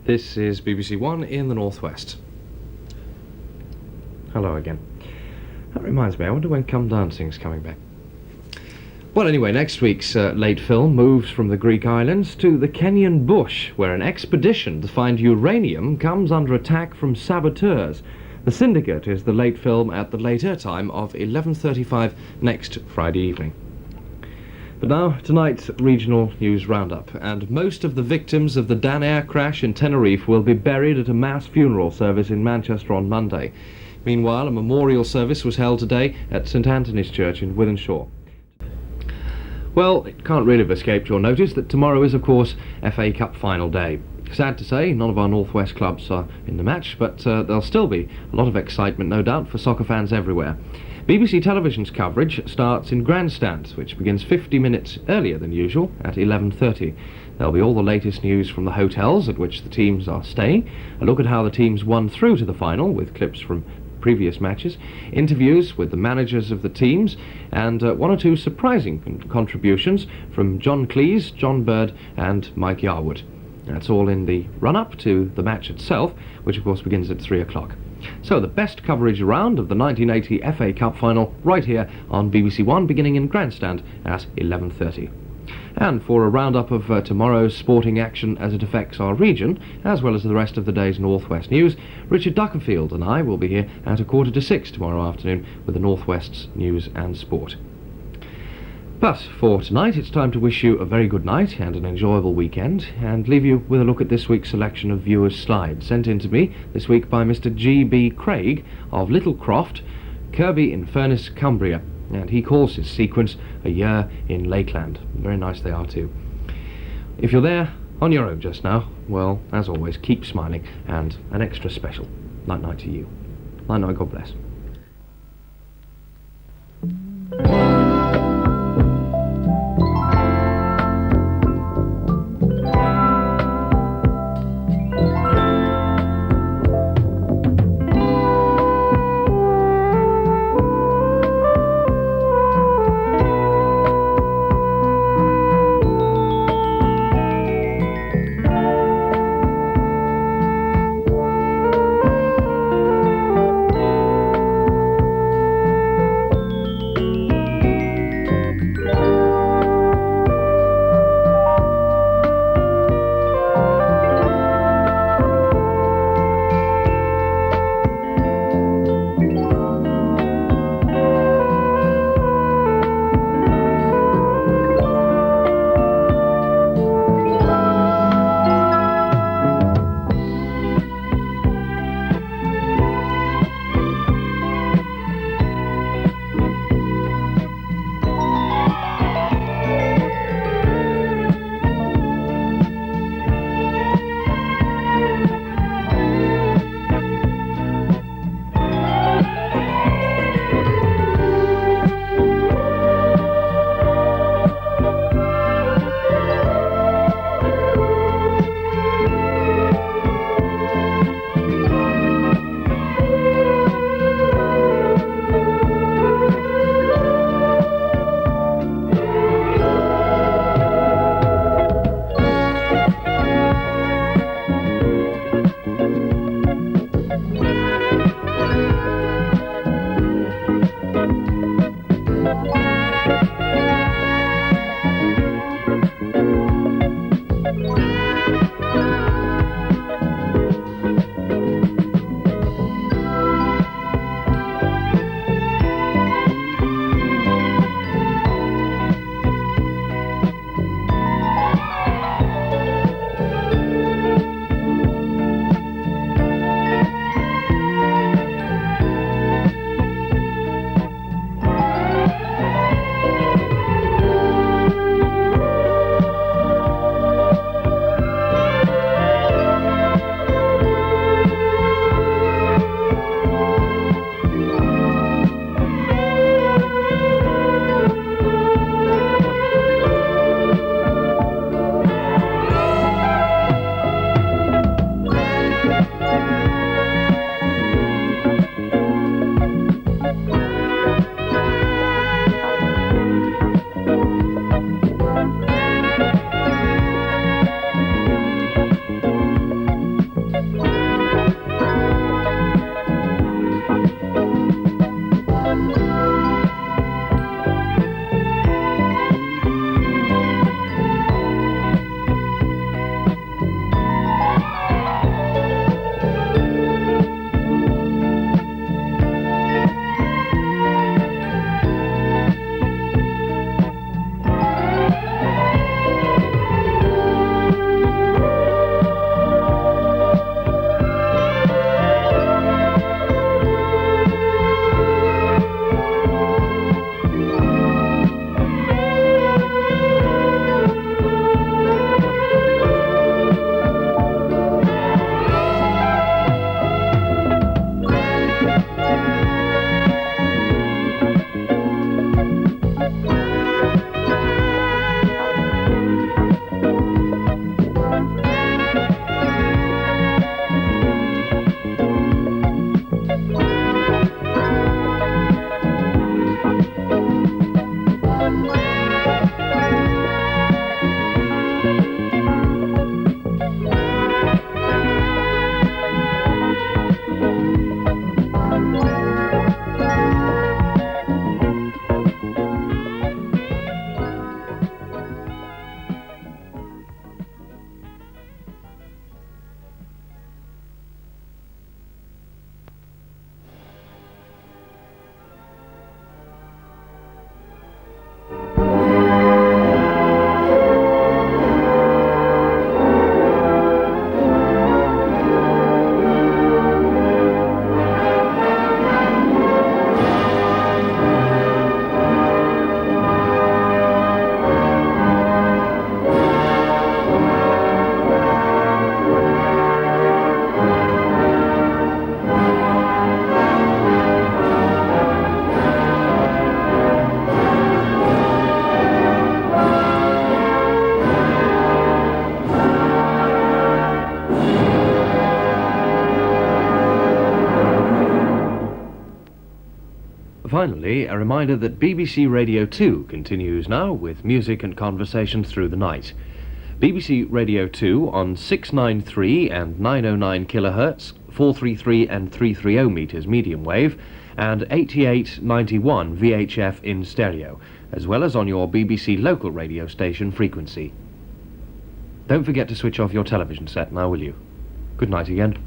This is BBC1 in the Northwest. Hello again. That reminds me, I wonder when Come Dancing's coming back. Well, anyway, next week's late film moves from the Greek islands to the Kenyan bush, where an expedition to find uranium comes under attack from saboteurs. The Syndicate is the late film at the later time of 11:35 next Friday evening. But now, tonight's regional news roundup, and most of the victims of the Dan Air crash in Tenerife will be buried at a mass funeral service in Manchester on Monday. Meanwhile, a memorial service was held today at St Anthony's Church in Wythenshawe. Well, it can't really have escaped your notice that tomorrow is, of course, FA Cup final day. Sad to say, none of our Northwest clubs are in the match, but there'll still be a lot of excitement, no doubt, for soccer fans everywhere. BBC Television's coverage starts in Grandstand, which begins 50 minutes earlier than usual at 11:30. There'll be all the latest news from the hotels at which the teams are staying, a look at how the teams won through to the final with clips from previous matches, interviews with the managers of the teams, and one or two surprising contributions from John Cleese, John Bird and Mike Yarwood. That's all in the run-up to the match itself, which of course begins at 3 o'clock. So the best coverage around of the 1980 FA Cup final right here on BBC1, beginning in Grandstand at 11:30. And for a roundup of tomorrow's sporting action as it affects our region, as well as the rest of the day's Northwest news, Richard Duckerfield and I will be here at 5:45 tomorrow afternoon with the Northwest's news and sport. But for tonight, it's time to wish you a very good night and an enjoyable weekend, and leave you with a look at this week's selection of viewers' slides, sent in to me this week by Mr. G.B. Craig of Littlecroft, Kirby in Furness, Cumbria, and he calls his sequence A Year in Lakeland. Very nice they are too. If you're there on your own just now, well, as always, keep smiling, and an extra special night-night to you. Night-night, God bless. Finally, a reminder that BBC Radio 2 continues now with music and conversations through the night. BBC Radio 2 on 693 and 909 kHz, 433 and 330 meters medium wave, and 8891 VHF in stereo, as well as on your BBC local radio station frequency. Don't forget to switch off your television set now, will you? Good night again.